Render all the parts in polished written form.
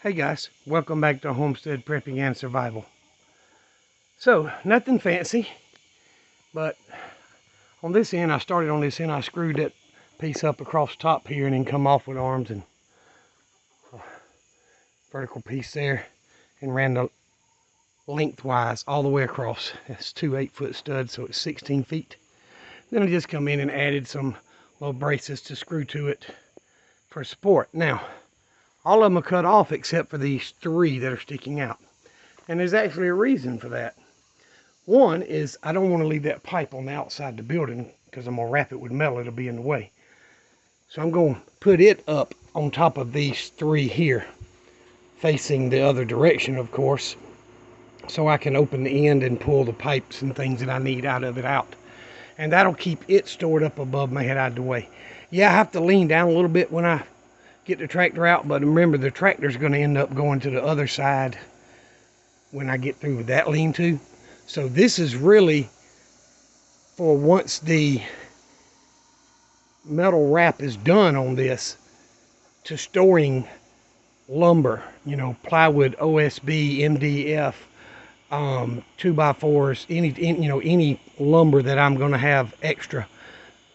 Hey guys, welcome back to Homestead Prepping and Survival. So, nothing fancy, but on this end, I started on this end, I screwed that piece up across the top here and then come off with arms and vertical piece there and ran the lengthwise all the way across. It's two 8-foot studs, so it's 16 feet. Then I just come in and added some little braces to screw to it for support. Now, all of them are cut off except for these 3 that are sticking out. And there's actually a reason for that. One is I don't want to leave that pipe on the outside of the building because I'm going to wrap it with metal. It'll be in the way. So I'm going to put it up on top of these 3 here, facing the other direction, of course, so I can open the end and pull the pipes and things that I need out of it out. And that'll keep it stored up above my head out of the way. Yeah, I have to lean down a little bit when I get the tractor out, but remember the tractor's going to end up going to the other side when I get through with that lean-to. So this is really for once the metal wrap is done on this, to storing lumber, you know, plywood, OSB, MDF, 2x4s, any lumber that I'm going to have extra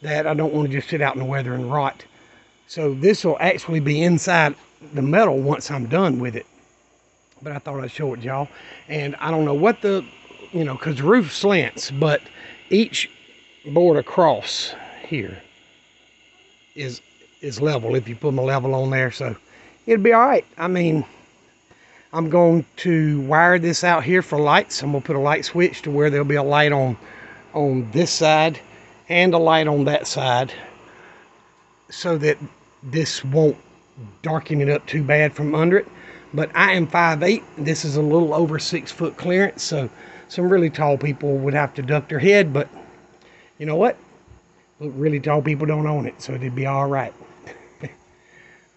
that I don't want to just sit out in the weather and rot. So this will actually be inside the metal once I'm done with it. But I thought I'd show it y'all. And I don't know what the, because the roof slants, but each board across here is level if you put my level on there. So it'll be all right. I mean, I'm going to wire this out here for lights. I'm going to put a light switch to where there'll be a light on this side and a light on that side, so that this won't darken it up too bad from under it. But I am 5'8". This is a little over 6-foot clearance, so some really tall people would have to duck their head, but you know what? Really tall people don't own it, so it'd be all right.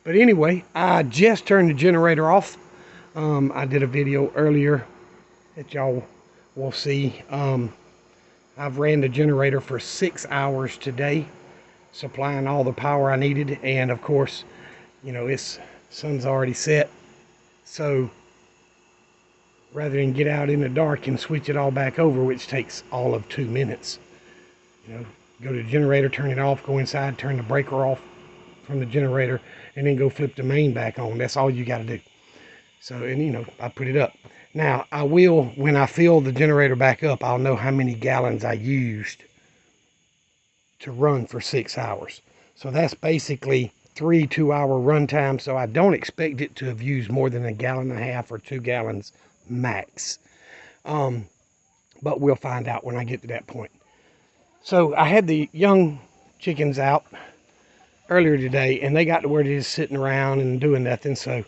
But anyway, I just turned the generator off. I did a video earlier that y'all will see. I've ran the generator for 6 hours today, supplying all the power I needed. And of course, it's sun's already set. So rather than get out in the dark and switch it all back over, which takes all of 2 minutes, go to the generator, turn it off, go inside, turn the breaker off from the generator, and then go flip the main back on. That's all you got to do. So, and I put it up. Now, I will, when I fill the generator back up, I'll know how many gallons I used to run for 6 hours. So that's basically 3 2-hour run times. So I don't expect it to have used more than 1.5 gallons or 2 gallons max. But we'll find out when I get to that point. So I had the young chickens out earlier today, and they got to where they're just sitting around and doing nothing. So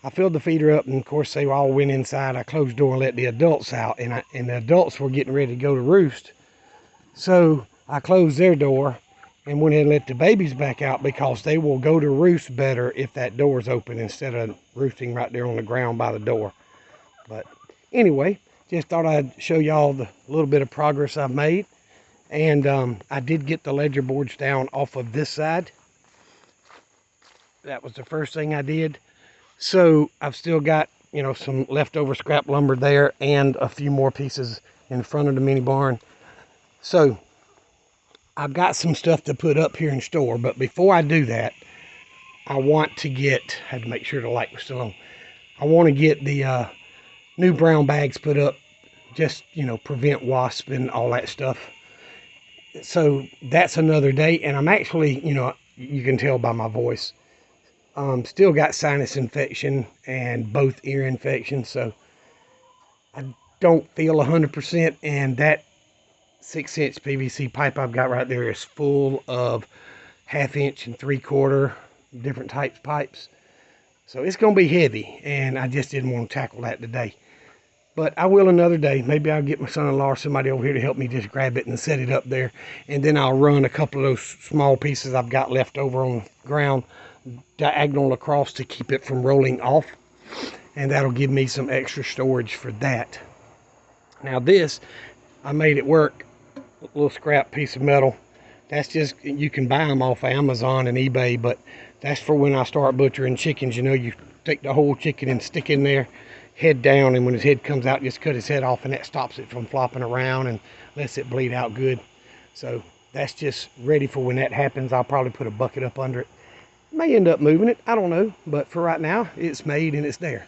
I filled the feeder up, and of course they all went inside. I closed the door and let the adults out, and the adults were getting ready to go to roost. So I closed their door and went ahead and let the babies back out, because they will go to roost better if that door is open instead of roosting right there on the ground by the door. But anyway, just thought I'd show y'all the little bit of progress I've made. And I did get the ledger boards down off of this side. That was the first thing I did. So I've still got, some leftover scrap lumber there and a few more pieces in front of the mini barn. So I've got some stuff to put up here and store, but before I do that, I want to had to make sure the light was still on. I want to get the new brown bags put up, just, prevent wasp and all that stuff. So that's another day, and I'm actually, you can tell by my voice, still got sinus infection and both ear infections, so I don't feel 100%, and that 6-inch PVC pipe I've got right there is full of 1/2-inch and 3/4 different types pipes. So it's going to be heavy, and I just didn't want to tackle that today. But I will another day. Maybe I'll get my son-in-law or somebody over here to help me just grab it and set it up there. And then I'll run a couple of those small pieces I've got left over on the ground diagonal across to keep it from rolling off. And that'll give me some extra storage for that. Now this, I made it work. A little scrap piece of metal. That's just, you can buy them off Amazon and eBay, but that's for when I start butchering chickens. You take the whole chicken and stick in there, head down, and when his head comes out, just cut his head off, and that stops it from flopping around and lets it bleed out good. So that's just ready for when that happens. I'll probably put a bucket up under it. May end up moving it, I don't know, but for right now, it's made and it's there.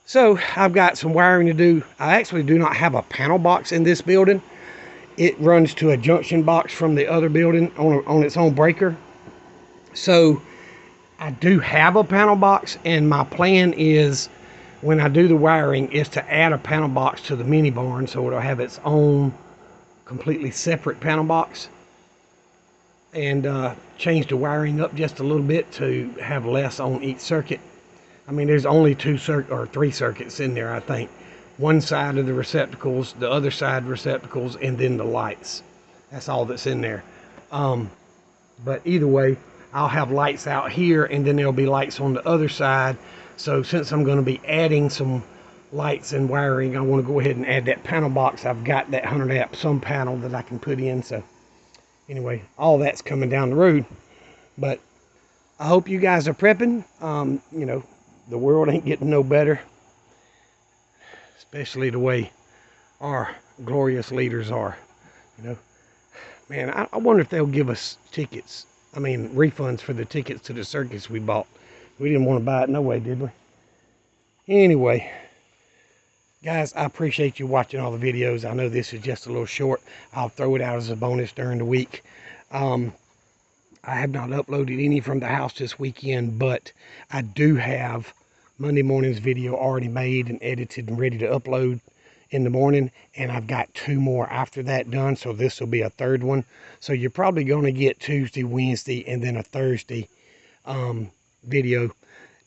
So I've got some wiring to do. I actually do not have a panel box in this building. It runs to a junction box from the other building on its own breaker. So I do have a panel box, and my plan is when I do the wiring is to add a panel box to the mini barn so it'll have its own completely separate panel box, and change the wiring up just a little bit to have less on each circuit. I mean, there's only 3 circuits in there, I think. One side of the receptacles, the other side receptacles, and then the lights. That's all that's in there. But either way, I'll have lights out here, and then there'll be lights on the other side. So since I'm going to be adding some lights and wiring, I want to go ahead and add that panel box. I've got that 100 amp sun panel that I can put in. So anyway, all that's coming down the road. But I hope you guys are prepping. You know, the world ain't getting no better, especially the way our glorious leaders are. You know, man, I wonder if they'll give us tickets. I mean, refunds for the tickets to the circus we bought. We didn't want to buy it no way, did we? Anyway, guys, I appreciate you watching all the videos. I know this is just a little short. I'll throw it out as a bonus during the week. I have not uploaded any from the house this weekend, but I do have Monday morning's video already made and edited and ready to upload in the morning, and I've got 2 more after that done, so this will be a 3rd one. So you're probably going to get Tuesday, Wednesday, and then a Thursday video,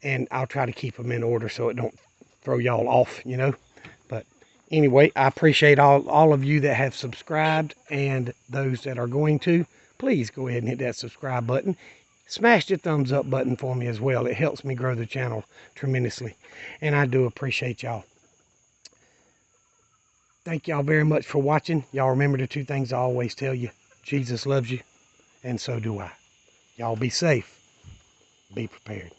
and I'll try to keep them in order so it don't throw y'all off, you know. But anyway, I appreciate all of you that have subscribed, and those that are going to, please go ahead and hit that subscribe button. Smash the thumbs up button for me as well. It helps me grow the channel tremendously, and I do appreciate y'all. Thank y'all very much for watching. Y'all remember the 2 things I always tell you. Jesus loves you, and so do I. Y'all be safe. Be prepared.